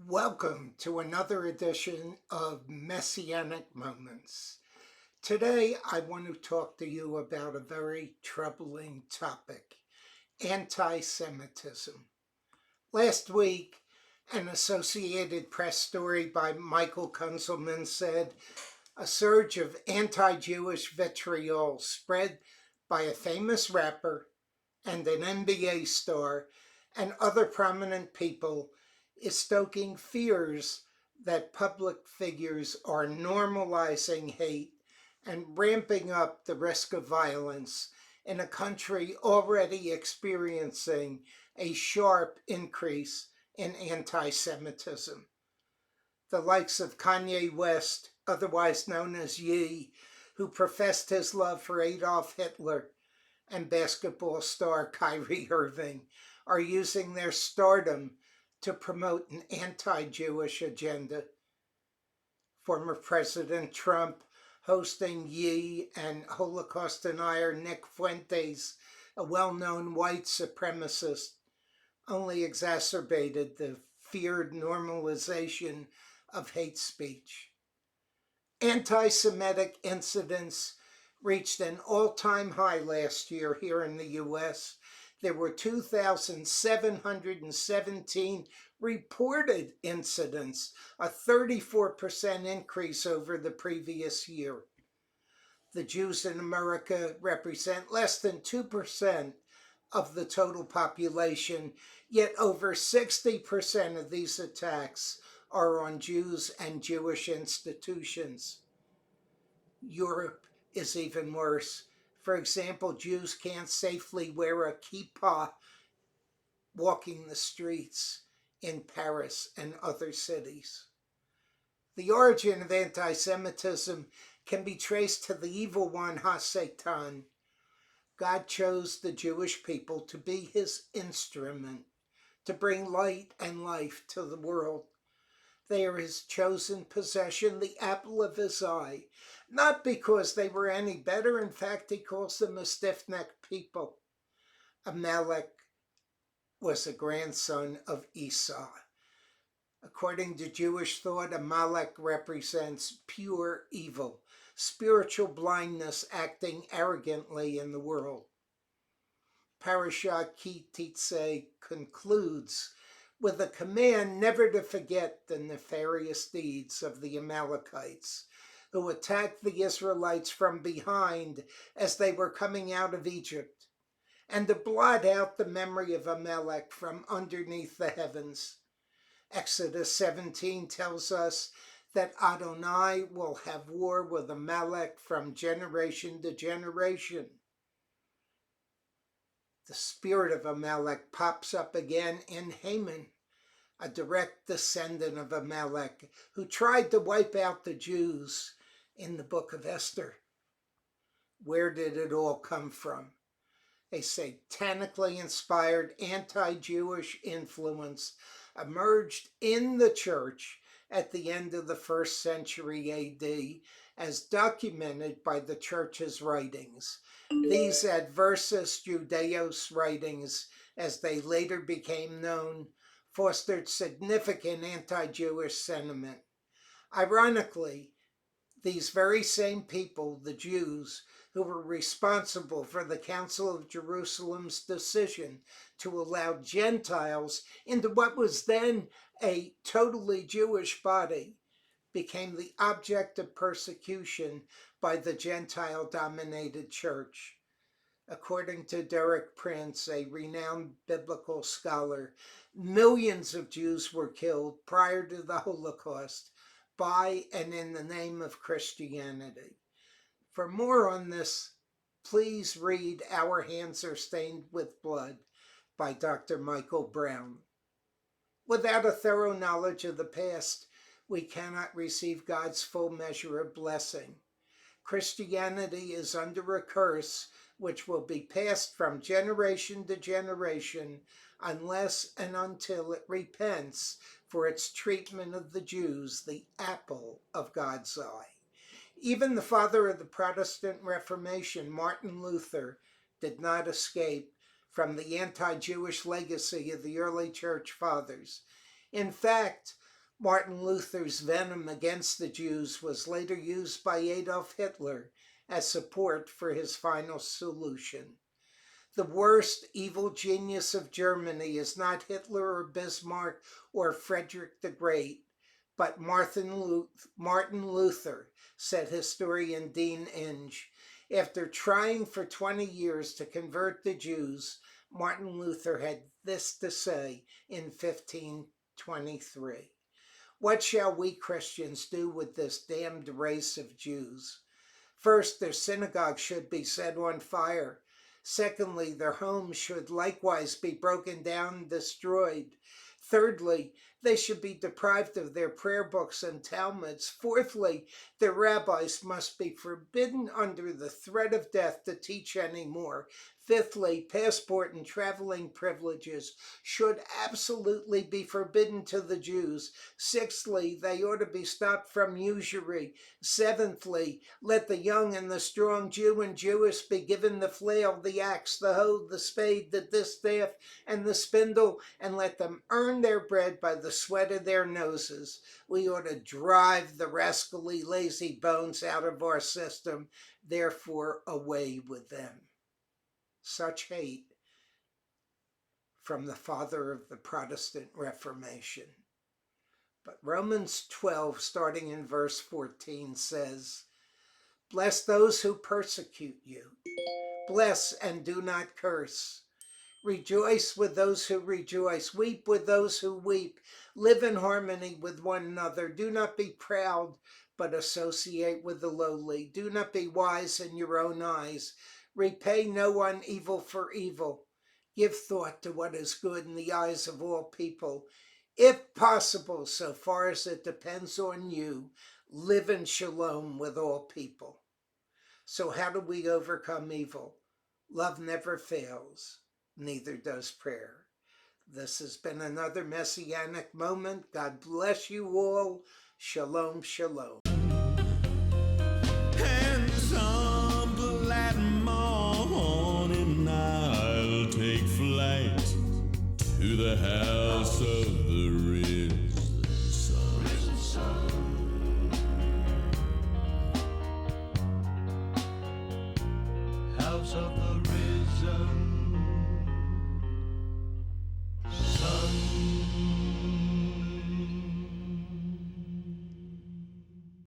Welcome to another edition of Messianic Moments. Today, I want to talk to you about a very troubling topic, anti-Semitism. Last week, an Associated Press story by Michael Kunzelman said a surge of anti-Jewish vitriol spread by a famous rapper and an NBA star and other prominent people is stoking fears that public figures are normalizing hate and ramping up the risk of violence in a country already experiencing a sharp increase in anti-Semitism. The likes of Kanye West, otherwise known as Ye, who professed his love for Adolf Hitler, and basketball star Kyrie Irving are using their stardom to promote an anti-Jewish agenda. Former President Trump hosting Ye and Holocaust denier Nick Fuentes, a well-known white supremacist, only exacerbated the feared normalization of hate speech. Anti-Semitic incidents reached an all-time high last year here in the U.S. There were 2,717 reported incidents, a 34% increase over the previous year. The Jews in America represent less than 2% of the total population, yet over 60% of these attacks are on Jews and Jewish institutions. Europe is even worse. For example, Jews can't safely wear a kippah walking the streets in Paris and other cities. The origin of anti-Semitism can be traced to the evil one, Ha-Satan. God chose the Jewish people to be his instrument, to bring light and life to the world. They are his chosen possession, the apple of his eye, not because they were any better. In fact, he calls them a stiff-necked people. Amalek was a grandson of Esau. According to Jewish thought, Amalek represents pure evil, spiritual blindness acting arrogantly in the world. Parashat Ki Teitzei concludes with a command never to forget the nefarious deeds of the Amalekites, who attacked the Israelites from behind as they were coming out of Egypt, and to blot out the memory of Amalek from underneath the heavens. Exodus 17 tells us that Adonai will have war with Amalek from generation to generation. The spirit of Amalek pops up again in Haman, a direct descendant of Amalek, who tried to wipe out the Jews in the book of Esther. Where did it all come from? A satanically inspired anti-Jewish influence emerged in the church at the end of the 1st century AD, as documented by the church's writings. These Adversus Judaeos writings, as they later became known, fostered significant anti-Jewish sentiment. Ironically, these very same people, the Jews, who were responsible for the Council of Jerusalem's decision to allow Gentiles into what was then a totally Jewish body, became the object of persecution by the Gentile-dominated church. According to Derek Prince, a renowned biblical scholar, millions of Jews were killed prior to the Holocaust by and in the name of Christianity. For more on this, please read Our Hands Are Stained with Blood by Dr. Michael Brown. Without a thorough knowledge of the past, we cannot receive God's full measure of blessing. Christianity is under a curse which will be passed from generation to generation unless and until it repents for its treatment of the Jews, the apple of God's eye. Even the father of the Protestant Reformation, Martin Luther, did not escape from the anti-Jewish legacy of the early church fathers. In fact, Martin Luther's venom against the Jews was later used by Adolf Hitler as support for his final solution. The worst evil genius of Germany is not Hitler or Bismarck or Frederick the Great, but Martin Luther, said historian Dean Inge. After trying for 20 years to convert the Jews, Martin Luther had this to say in 1523. What shall we Christians do with this damned race of Jews? First, their synagogue should be set on fire. Secondly, their homes should likewise be broken down and destroyed. Thirdly, they should be deprived of their prayer books and Talmuds. Fourthly, their rabbis must be forbidden under the threat of death to teach anymore. Fifthly, passport and traveling privileges should absolutely be forbidden to the Jews. Sixthly, they ought to be stopped from usury. Seventhly, let the young and the strong Jew and Jewess be given the flail, the axe, the hoe, the spade, the distaff, and the spindle, and let them earn their bread by the sweat of their noses. We ought to drive the rascally, lazy bones out of our system, therefore away with them. Such hate from the father of the Protestant Reformation. But Romans 12, starting in verse 14, says, "Bless those who persecute you. Bless and do not curse. Rejoice with those who rejoice. Weep with those who weep. Live in harmony with one another. Do not be proud, but associate with the lowly. Do not be wise in your own eyes. Repay no one evil for evil. Give thought to what is good in the eyes of all people. If possible, so far as it depends on you, live in shalom with all people." So how do we overcome evil? Love never fails, neither does prayer. This has been another Messianic Moment. God bless you all. Shalom, shalom. And some glad morning I'll take flight to the house of the risen sun. House of the risen